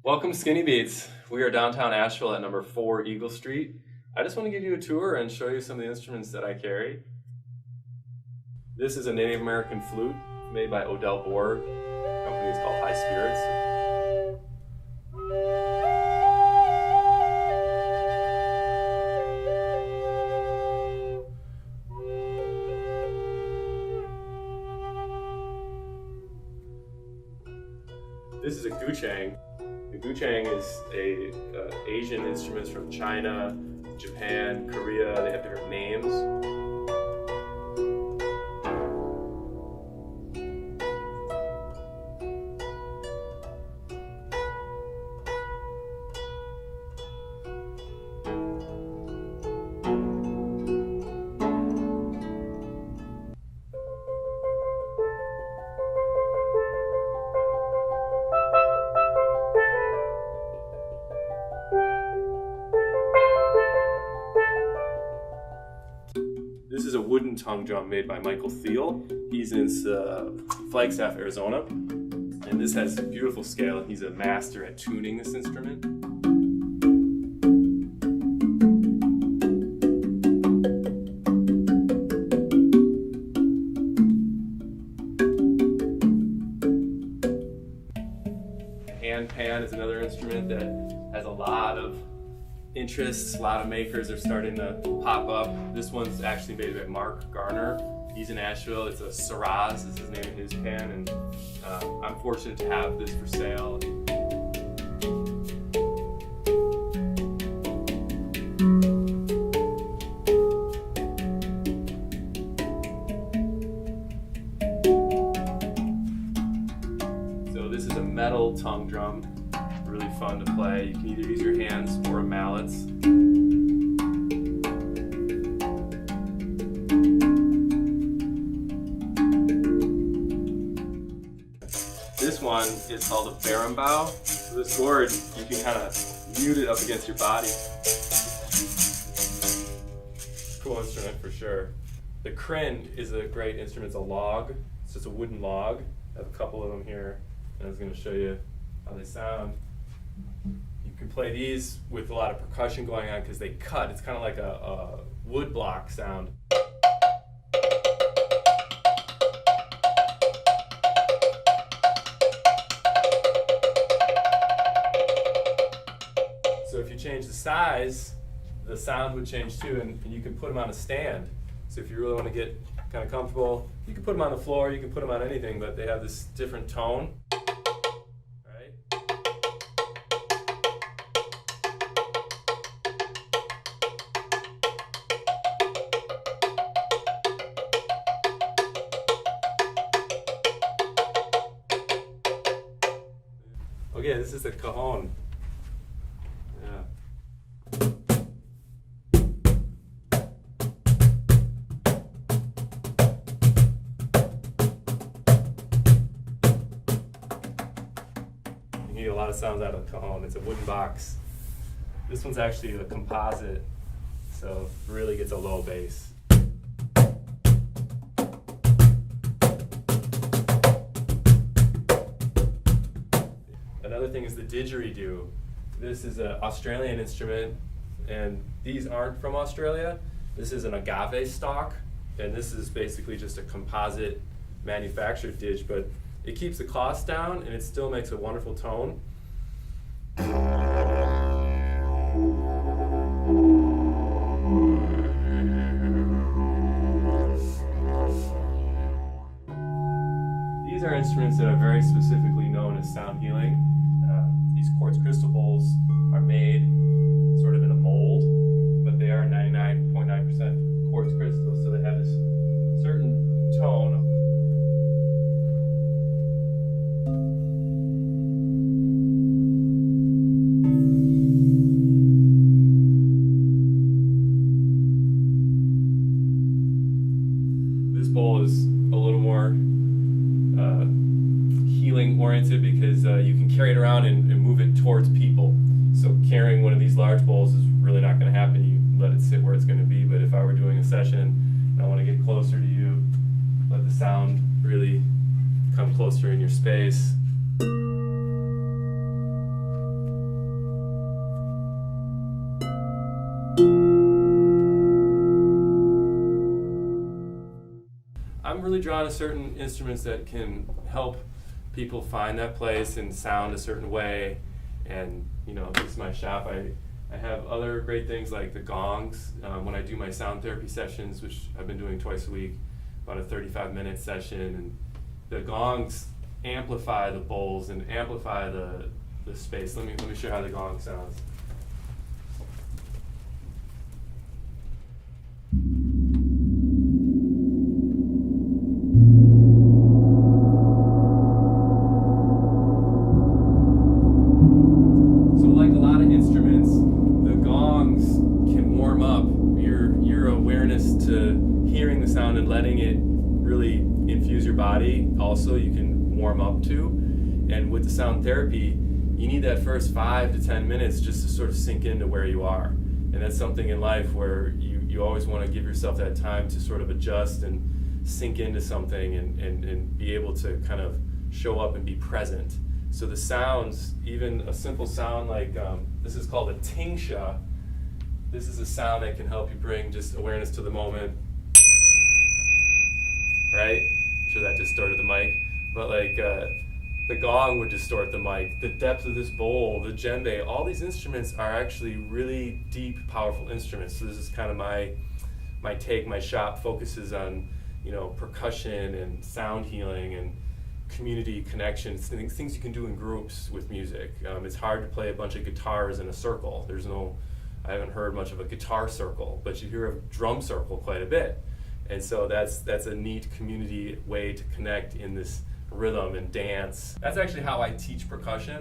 Welcome to Skinny Beats. We are downtown Asheville at number 4 Eagle Street. I just want to give you a tour and show you some of the instruments that I carry. This is a Native American flute made by Odell Bohr. The company is called High Spirits. This is a guchang. The guchang is a Asian instruments from China, Japan, Korea. They have different names. This is a wooden tongue drum made by Michael Thiel. He's in Flagstaff, Arizona. And this has a beautiful scale. He's a master at tuning this instrument. Handpan is another instrument that has a lot of interests. A lot of makers are starting to pop up. This one's actually made by Mark Garner. He's in Asheville. It's a Saraz, is his name in his pen, and I'm fortunate to have this for sale. So this is a metal tongue drum. Really fun to play. You can either use your hands or mallets. This one is called a berimbau. So this gourd, you can kind of mute it up against your body. Cool instrument for sure. The krin is a great instrument. It's a log. It's just a wooden log. I have a couple of them here, and I was going to show you how they sound. You can play these with a lot of percussion going on because they cut. It's kind of like a wood block sound. So if you change the size, the sound would change too, and you can put them on a stand. So if you really want to get kind of comfortable, you can put them on the floor, you can put them on anything, but they have this different tone. Okay, this is the cajon. Yeah. You get a lot of sounds out of the cajon. It's a wooden box. This one's actually a composite, so it really gets a low bass. Another thing is the didgeridoo. This is an Australian instrument, and these aren't from Australia. This is an agave stalk, and this is basically just a composite manufactured didge, but it keeps the cost down and it still makes a wonderful tone. These are instruments that are very specifically known as sound healing. These quartz crystal bowls are made sort of in a mold, but they are 99.9% quartz crystals, so they have this certain tone. This bowl is a little more healing oriented because you can carry it around and move it towards people. So carrying one of these large bowls is really not going to happen. You let it sit where it's going to be, but if I were doing a session and I want to get closer to you, let the sound really come closer in your space. really drawn to certain instruments that can help people find that place and sound a certain way. And you know, this is my shop. I have other great things like the Gongs. When I do my sound therapy sessions, which I've been doing twice a week, about a 35-minute session, and the Gongs amplify the bowls and amplify the space. Let me show you how the gong sounds. Hearing the sound and letting it really infuse your body also you can warm up to. And with the sound therapy, you need that first 5 to 10 minutes just to sort of sink into where you are. And that's something in life where you always want to give yourself that time to sort of adjust and sink into something and be able to kind of show up and be present. So the sounds, even a simple sound like this is called a tingsha. This is a sound that can help you bring just awareness to the moment. Right? I'm sure that distorted the mic, but like the gong would distort the mic. The depth of this bowl, the djembe, all these instruments are actually really deep, powerful instruments. So this is kind of my take. My shop focuses on, you know, percussion and sound healing and community connections, things you can do in groups with music. It's hard to play a bunch of guitars in a circle. I haven't heard much of a guitar circle, but you hear a drum circle quite a bit. And so that's a neat community way to connect in this rhythm and dance. That's actually how I teach percussion,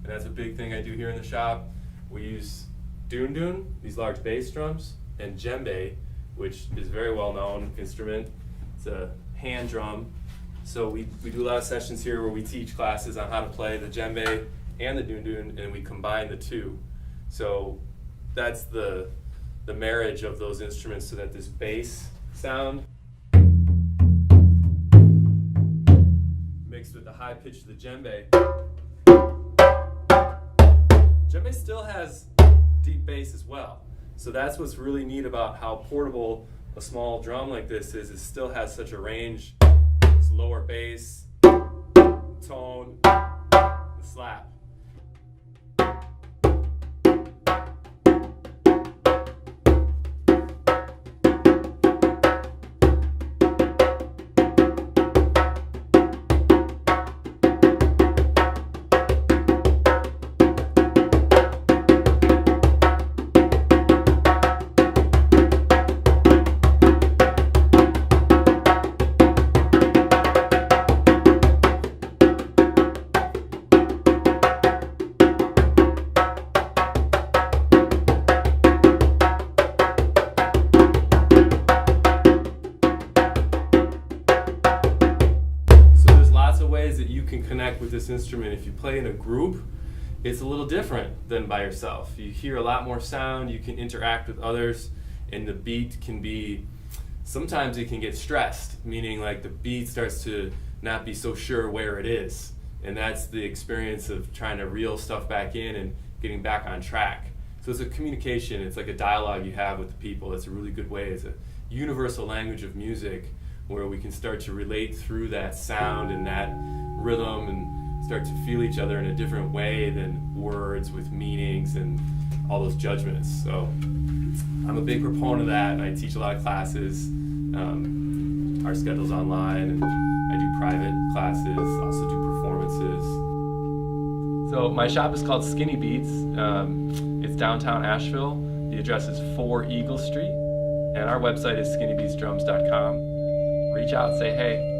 and that's a big thing I do here in the shop. We use dun, these large bass drums, and djembe, which is a very well-known instrument. It's a hand drum. So we do a lot of sessions here where we teach classes on how to play the djembe and the dun, and we combine the two. So that's the marriage of those instruments, so that this bass sound mixed with the high pitch of the djembe. Djembe still has deep bass as well. So that's what's really neat about how portable a small drum like this is. It still has such a range. It's lower bass, tone, and slap. That you can connect with this instrument. If you play in a group, it's a little different than by yourself. You hear a lot more sound, you can interact with others, and the beat can be, sometimes it can get stressed, meaning like the beat starts to not be so sure where it is. And that's the experience of trying to reel stuff back in and getting back on track. So it's a communication, it's like a dialogue you have with the people. It's a really good way. It's a universal language of music where we can start to relate through that sound and that rhythm and start to feel each other in a different way than words with meanings and all those judgments. So I'm a big proponent of that, and I teach a lot of classes. Our schedule's online, and I do private classes, also do performances. So my shop is called Skinny Beats. It's downtown Asheville. The address is 4 Eagle Street, and our website is skinnybeatsdrums.com. Reach out and say hey.